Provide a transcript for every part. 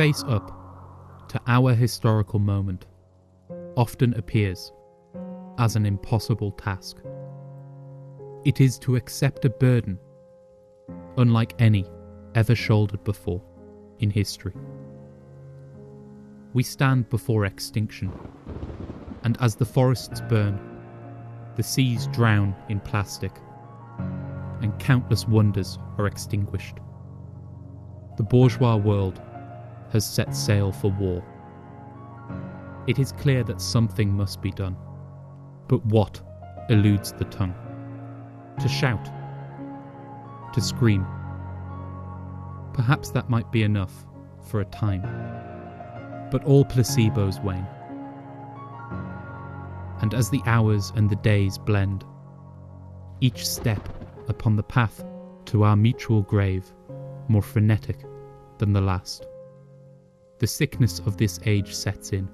face up to our historical moment often appears as an impossible task. It is to accept a burden unlike any ever shouldered before in history. We stand before extinction, and as the forests burn, the seas drown in plastic, and countless wonders are extinguished. The bourgeois world has set sail for war. It is clear that something must be done, but what eludes the tongue? To shout, to scream. Perhaps that might be enough for a time, but all placebos wane. And as the hours and the days blend, each step upon the path to our mutual grave more frenetic than the last, the sickness of this age sets in.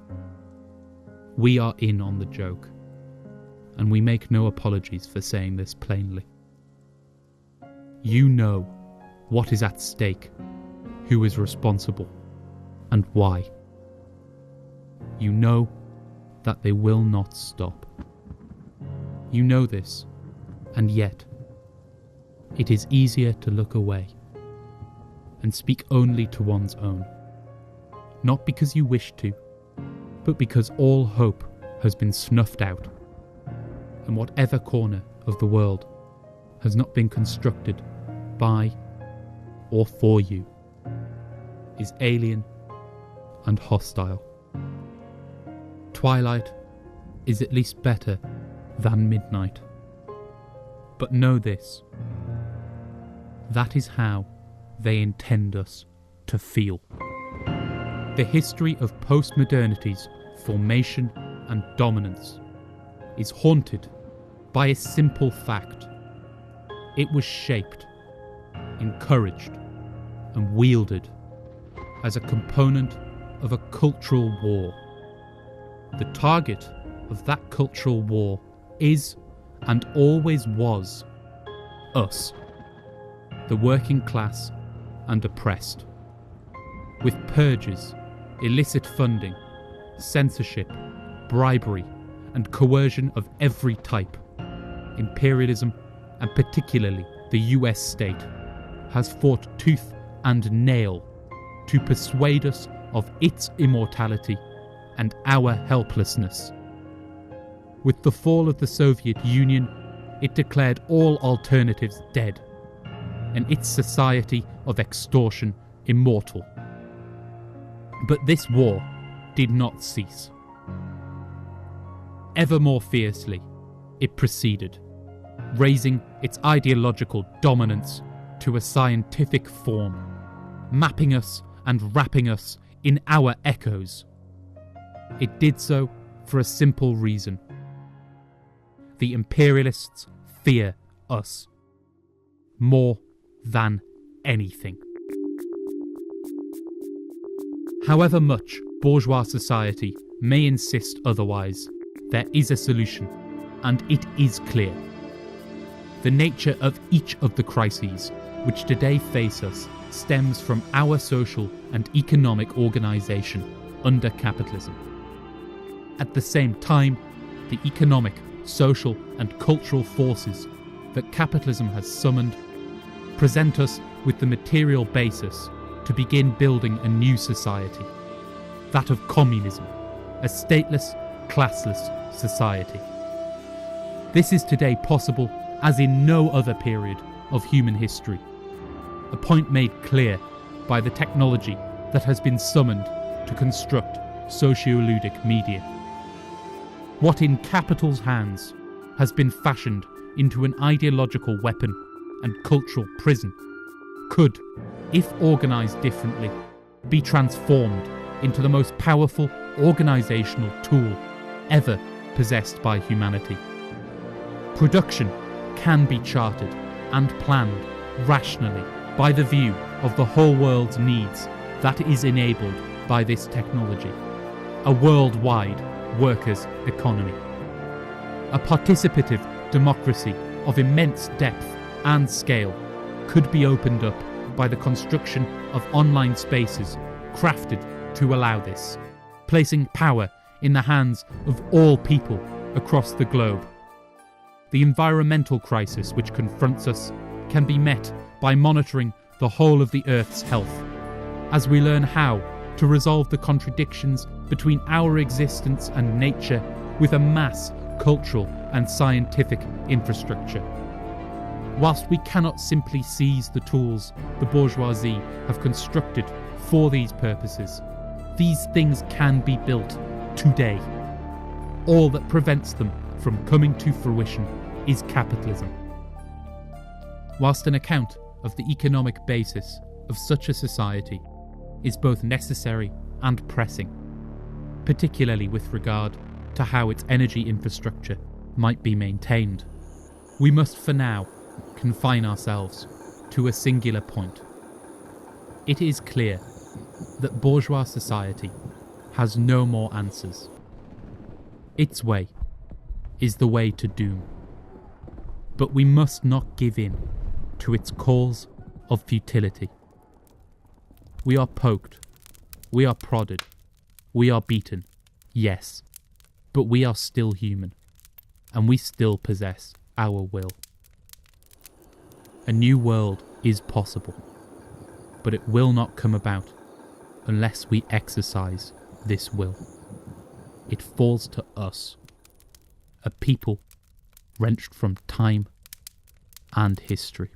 We are in on the joke, and we make no apologies for saying this plainly. You know what is at stake, who is responsible, and why. You know that they will not stop. You know this, and yet it is easier to look away and speak only to one's own, not because you wish to, but because all hope has been snuffed out, and whatever corner of the world has not been constructed by or for you is alien and hostile. Twilight is at least better than midnight. But know this, that is how they intend us to feel. The history of postmodernity's formation and dominance is haunted by a simple fact. It was shaped, encouraged, and wielded as a component of a cultural war. The target of that cultural war is, and always was, us, the working class and oppressed. With purges, illicit funding, censorship, bribery, and coercion of every type, imperialism, and particularly the US state, has fought tooth and nail to persuade us of its immortality and our helplessness. With the fall of the Soviet Union, it declared all alternatives dead, and its society of extortion immortal. But this war did not cease. Ever more fiercely, it proceeded, raising its ideological dominance to a scientific form, mapping us and wrapping us in our echoes. It did so for a simple reason. The imperialists fear us more than anything. However much bourgeois society may insist otherwise, there is a solution, and it is clear. The nature of each of the crises which today face us stems from our social and economic organisation under capitalism. At the same time, the economic, social and cultural forces that capitalism has summoned present us with the material basis to begin building a new society, that of communism, a stateless, classless society. This is today possible as in no other period of human history, a point made clear by the technology that has been summoned to construct socioludic media. What in capital's hands has been fashioned into an ideological weapon and cultural prison could, if organised differently, be transformed into the most powerful organisational tool ever possessed by humanity. Production can be charted and planned rationally by the view of the whole world's needs that is enabled by this technology. A worldwide workers' economy. A participative democracy of immense depth and scale could be opened up by the construction of online spaces crafted to allow this, placing power in the hands of all people across the globe. The environmental crisis which confronts us can be met by monitoring the whole of the Earth's health, as we learn how to resolve the contradictions between our existence and nature with a mass cultural and scientific infrastructure. Whilst we cannot simply seize the tools the bourgeoisie have constructed for these purposes, these things can be built today. All that prevents them from coming to fruition is capitalism. Whilst an account of the economic basis of such a society is both necessary and pressing, particularly with regard to how its energy infrastructure might be maintained, we must for now confine ourselves to a singular point. It is clear that bourgeois society has no more answers. Its way is the way to doom. But we must not give in to its calls of futility. We are poked, we are prodded, we are beaten, yes, but we are still human, and we still possess our will. A new world is possible, but it will not come about unless we exercise this will. It falls to us, a people wrenched from time and history.